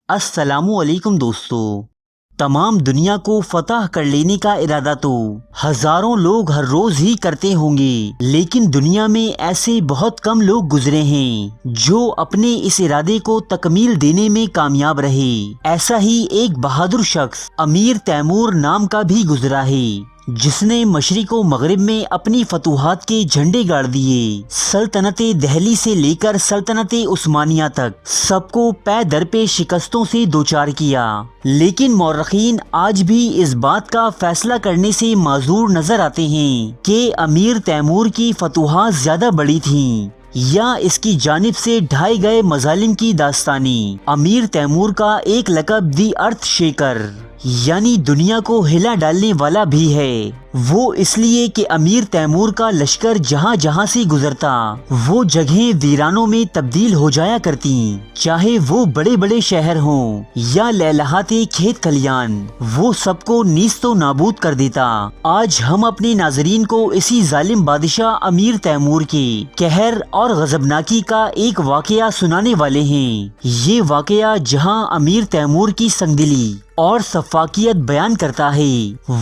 السلام علیکم دوستو۔ تمام دنیا کو فتح کر لینے کا ارادہ تو ہزاروں لوگ ہر روز ہی کرتے ہوں گے، لیکن دنیا میں ایسے بہت کم لوگ گزرے ہیں جو اپنے اس ارادے کو تکمیل دینے میں کامیاب رہے۔ ایسا ہی ایک بہادر شخص امیر تیمور نام کا بھی گزرا ہے، جس نے مشرق و مغرب میں اپنی فتوحات کے جھنڈے گاڑ دیے۔ سلطنت دہلی سے لے کر سلطنت عثمانیہ تک سب کو پے در پہ شکستوں سے دوچار کیا، لیکن مورخین آج بھی اس بات کا فیصلہ کرنے سے معذور نظر آتے ہیں کہ امیر تیمور کی فتوحات زیادہ بڑی تھیں یا اس کی جانب سے ڈھائے گئے مظالم کی داستانیں۔ امیر تیمور کا ایک لقب دی ارتھ شیکر یعنی دنیا کو ہلا ڈالنے والا بھی ہے۔ وہ اس لیے کہ امیر تیمور کا لشکر جہاں جہاں سے گزرتا وہ جگہیں ویرانوں میں تبدیل ہو جایا کرتی، چاہے وہ بڑے بڑے شہر ہوں یا لہلہاتے کھیت کھلیان، وہ سب کو نیست و نابود کر دیتا۔ آج ہم اپنے ناظرین کو اسی ظالم بادشاہ امیر تیمور کے قہر اور غضبناکی کا ایک واقعہ سنانے والے ہیں۔ یہ واقعہ جہاں امیر تیمور کی سنگدلی اور سفاکیت بیان کرتا ہے،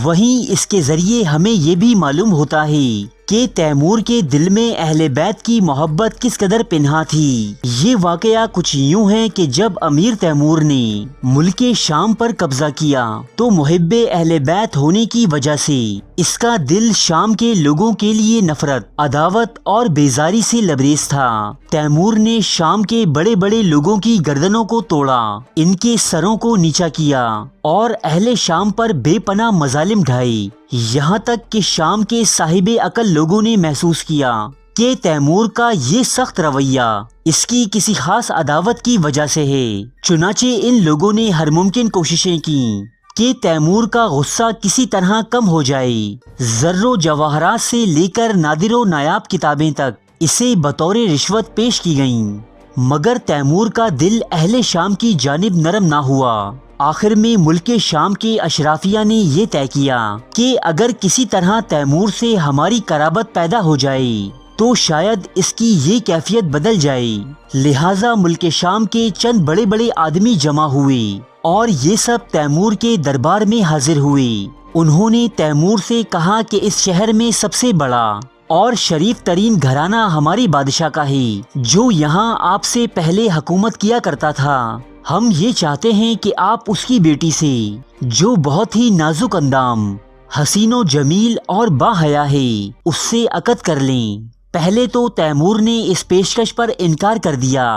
وہیں اس کے ذریعے ہمیں یہ بھی معلوم ہوتا ہے کہ تیمور کے دل میں اہل بیت کی محبت کس قدر پنہاں تھی۔ یہ واقعہ کچھ یوں ہے کہ جب امیر تیمور نے ملک شام پر قبضہ کیا تو محب اہل بیت ہونے کی وجہ سے اس کا دل شام کے لوگوں کے لیے نفرت، عداوت اور بیزاری سے لبریز تھا۔ تیمور نے شام کے بڑے بڑے لوگوں کی گردنوں کو توڑا، ان کے سروں کو نیچا کیا اور اہل شام پر بے پناہ مظالم ڈھائے، یہاں تک کہ شام کے صاحب عقل لوگوں نے محسوس کیا کہ تیمور کا یہ سخت رویہ اس کی کسی خاص عداوت کی وجہ سے ہے۔ چنانچہ ان لوگوں نے ہر ممکن کوششیں کی کہ تیمور کا غصہ کسی طرح کم ہو جائے۔ زر و جواہرات سے لے کر نادر و نایاب کتابیں تک اسے بطور رشوت پیش کی گئیں، مگر تیمور کا دل اہل شام کی جانب نرم نہ ہوا۔ آخر میں ملک شام کے اشرافیہ نے یہ طے کیا کہ اگر کسی طرح تیمور سے ہماری قرابت پیدا ہو جائے تو شاید اس کی یہ کیفیت بدل جائے۔ لہٰذا ملک شام کے چند بڑے بڑے آدمی جمع ہوئے اور یہ سب تیمور کے دربار میں حاضر ہوئے۔ انہوں نے تیمور سے کہا کہ اس شہر میں سب سے بڑا اور شریف ترین گھرانہ ہمارے بادشاہ کا ہے، جو یہاں آپ سے پہلے حکومت کیا کرتا تھا۔ ہم یہ چاہتے ہیں کہ آپ اس کی بیٹی سے، جو بہت ہی نازک اندام، حسین و جمیل اور باحیا ہے، اس سے عقد کر لیں۔ پہلے تو تیمور نے اس پیشکش پر انکار کر دیا،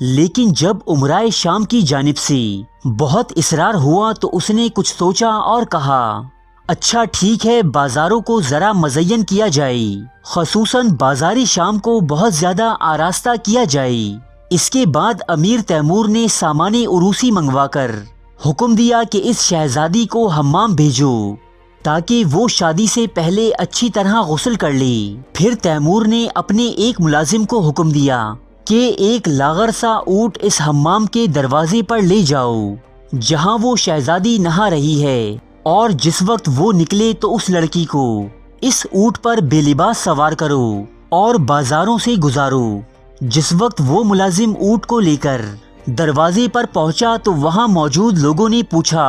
لیکن جب امرائے شام کی جانب سے بہت اصرار ہوا تو اس نے کچھ سوچا اور کہا، اچھا ٹھیک ہے، بازاروں کو ذرا مزین کیا جائے، خصوصاً بازاری شام کو بہت زیادہ آراستہ کیا جائے۔ اس کے بعد امیر تیمور نے سامان عروسی منگوا کر حکم دیا کہ اس شہزادی کو حمام بھیجو تاکہ وہ شادی سے پہلے اچھی طرح غسل کر لے۔ پھر تیمور نے اپنے ایک ملازم کو حکم دیا کہ ایک لاغر سا اونٹ اس حمام کے دروازے پر لے جاؤ جہاں وہ شہزادی نہا رہی ہے، اور جس وقت وہ نکلے تو اس لڑکی کو اس اونٹ پر بے لباس سوار کرو اور بازاروں سے گزارو۔ جس وقت وہ ملازم اونٹ کو لے کر دروازے پر پہنچا تو وہاں موجود لوگوں نے پوچھا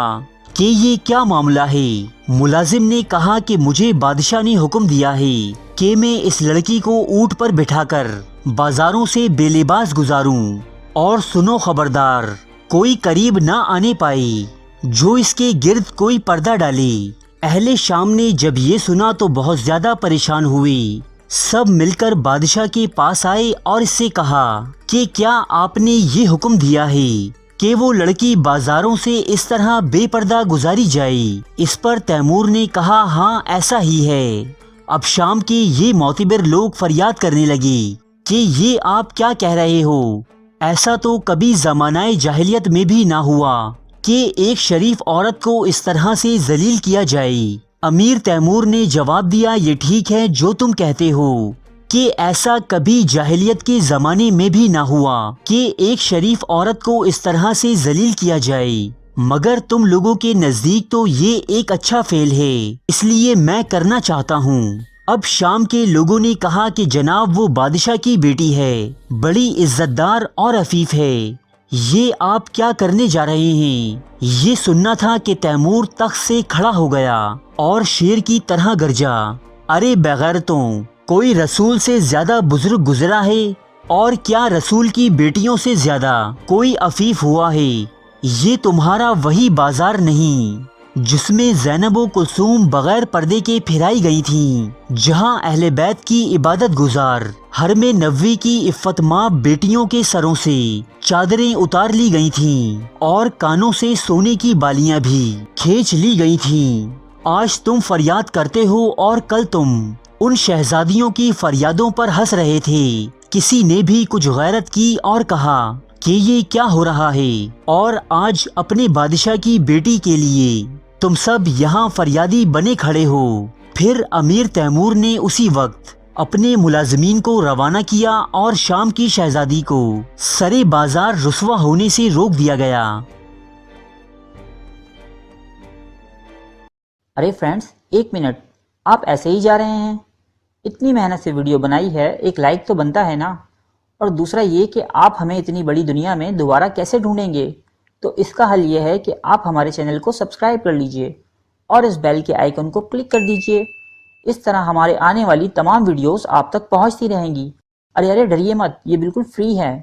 کہ یہ کیا معاملہ ہے۔ ملازم نے کہا کہ مجھے بادشاہ نے حکم دیا ہے کہ میں اس لڑکی کو اونٹ پر بٹھا کر بازاروں سے بے لباس گزاروں، اور سنو خبردار، کوئی قریب نہ آنے پائے جو اس کے گرد کوئی پردہ ڈالے۔ اہل شام نے جب یہ سنا تو بہت زیادہ پریشان ہوئے۔ سب مل کر بادشاہ کے پاس آئے اور اس سے کہا کہ کیا آپ نے یہ حکم دیا ہے کہ وہ لڑکی بازاروں سے اس طرح بے پردہ گزاری جائے؟ اس پر تیمور نے کہا، ہاں ایسا ہی ہے۔ اب شام کے یہ معتبر لوگ فریاد کرنے لگے کہ یہ آپ کیا کہہ رہے ہو؟ ایسا تو کبھی زمانہ جاہلیت میں بھی نہ ہوا کہ ایک شریف عورت کو اس طرح سے ذلیل کیا جائے۔ امیر تیمور نے جواب دیا، یہ ٹھیک ہے جو تم کہتے ہو کہ ایسا کبھی جاہلیت کے زمانے میں بھی نہ ہوا کہ ایک شریف عورت کو اس طرح سے ذلیل کیا جائے، مگر تم لوگوں کے نزدیک تو یہ ایک اچھا فعل ہے، اس لیے میں کرنا چاہتا ہوں۔ اب شام کے لوگوں نے کہا کہ جناب وہ بادشاہ کی بیٹی ہے، بڑی عزت دار اور عفیف ہے، یہ آپ کیا کرنے جا رہے ہیں؟ یہ سننا تھا کہ تیمور تخت سے کھڑا ہو گیا اور شیر کی طرح گرجا، ارے بغیرتوں، کوئی رسول سے زیادہ بزرگ گزرا ہے؟ اور کیا رسول کی بیٹیوں سے زیادہ کوئی عفیف ہوا ہے؟ یہ تمہارا وہی بازار نہیں جس میں زینب و کلثوم بغیر پردے کے پھرائی گئی تھیں، جہاں اہل بیت کی عبادت گزار حرم نبوی کی عفت ماں بیٹیوں کے سروں سے چادریں اتار لی گئی تھیں اور کانوں سے سونے کی بالیاں بھی کھینچ لی گئی تھیں۔ آج تم فریاد کرتے ہو اور کل تم ان شہزادیوں کی فریادوں پر ہنس رہے تھے۔ کسی نے بھی کچھ غیرت کی اور کہا کہ یہ کیا ہو رہا ہے، اور آج اپنے بادشاہ کی بیٹی کے لیے تم سب یہاں فریادی بنے کھڑے ہو۔ پھر امیر تیمور نے اسی وقت اپنے ملازمین کو روانہ کیا اور شام کی شہزادی کو سرے بازار رسوا ہونے سے روک دیا گیا۔ ارے فرینڈز، ایک منٹ، آپ ایسے ہی جا رہے ہیں؟ اتنی محنت سے ویڈیو بنائی ہے، ایک لائک تو بنتا ہے نا؟ اور دوسرا یہ کہ آپ ہمیں اتنی بڑی دنیا میں دوبارہ کیسے ڈھونڈیں گے؟ تو اس کا حل یہ ہے کہ آپ ہمارے چینل کو سبسکرائب کر لیجئے اور اس بیل کے آئیکن کو کلک کر دیجئے۔ اس طرح ہمارے آنے والی تمام ویڈیوز آپ تک پہنچتی رہیں گی۔ ارے ڈریے مت، یہ بالکل فری ہے۔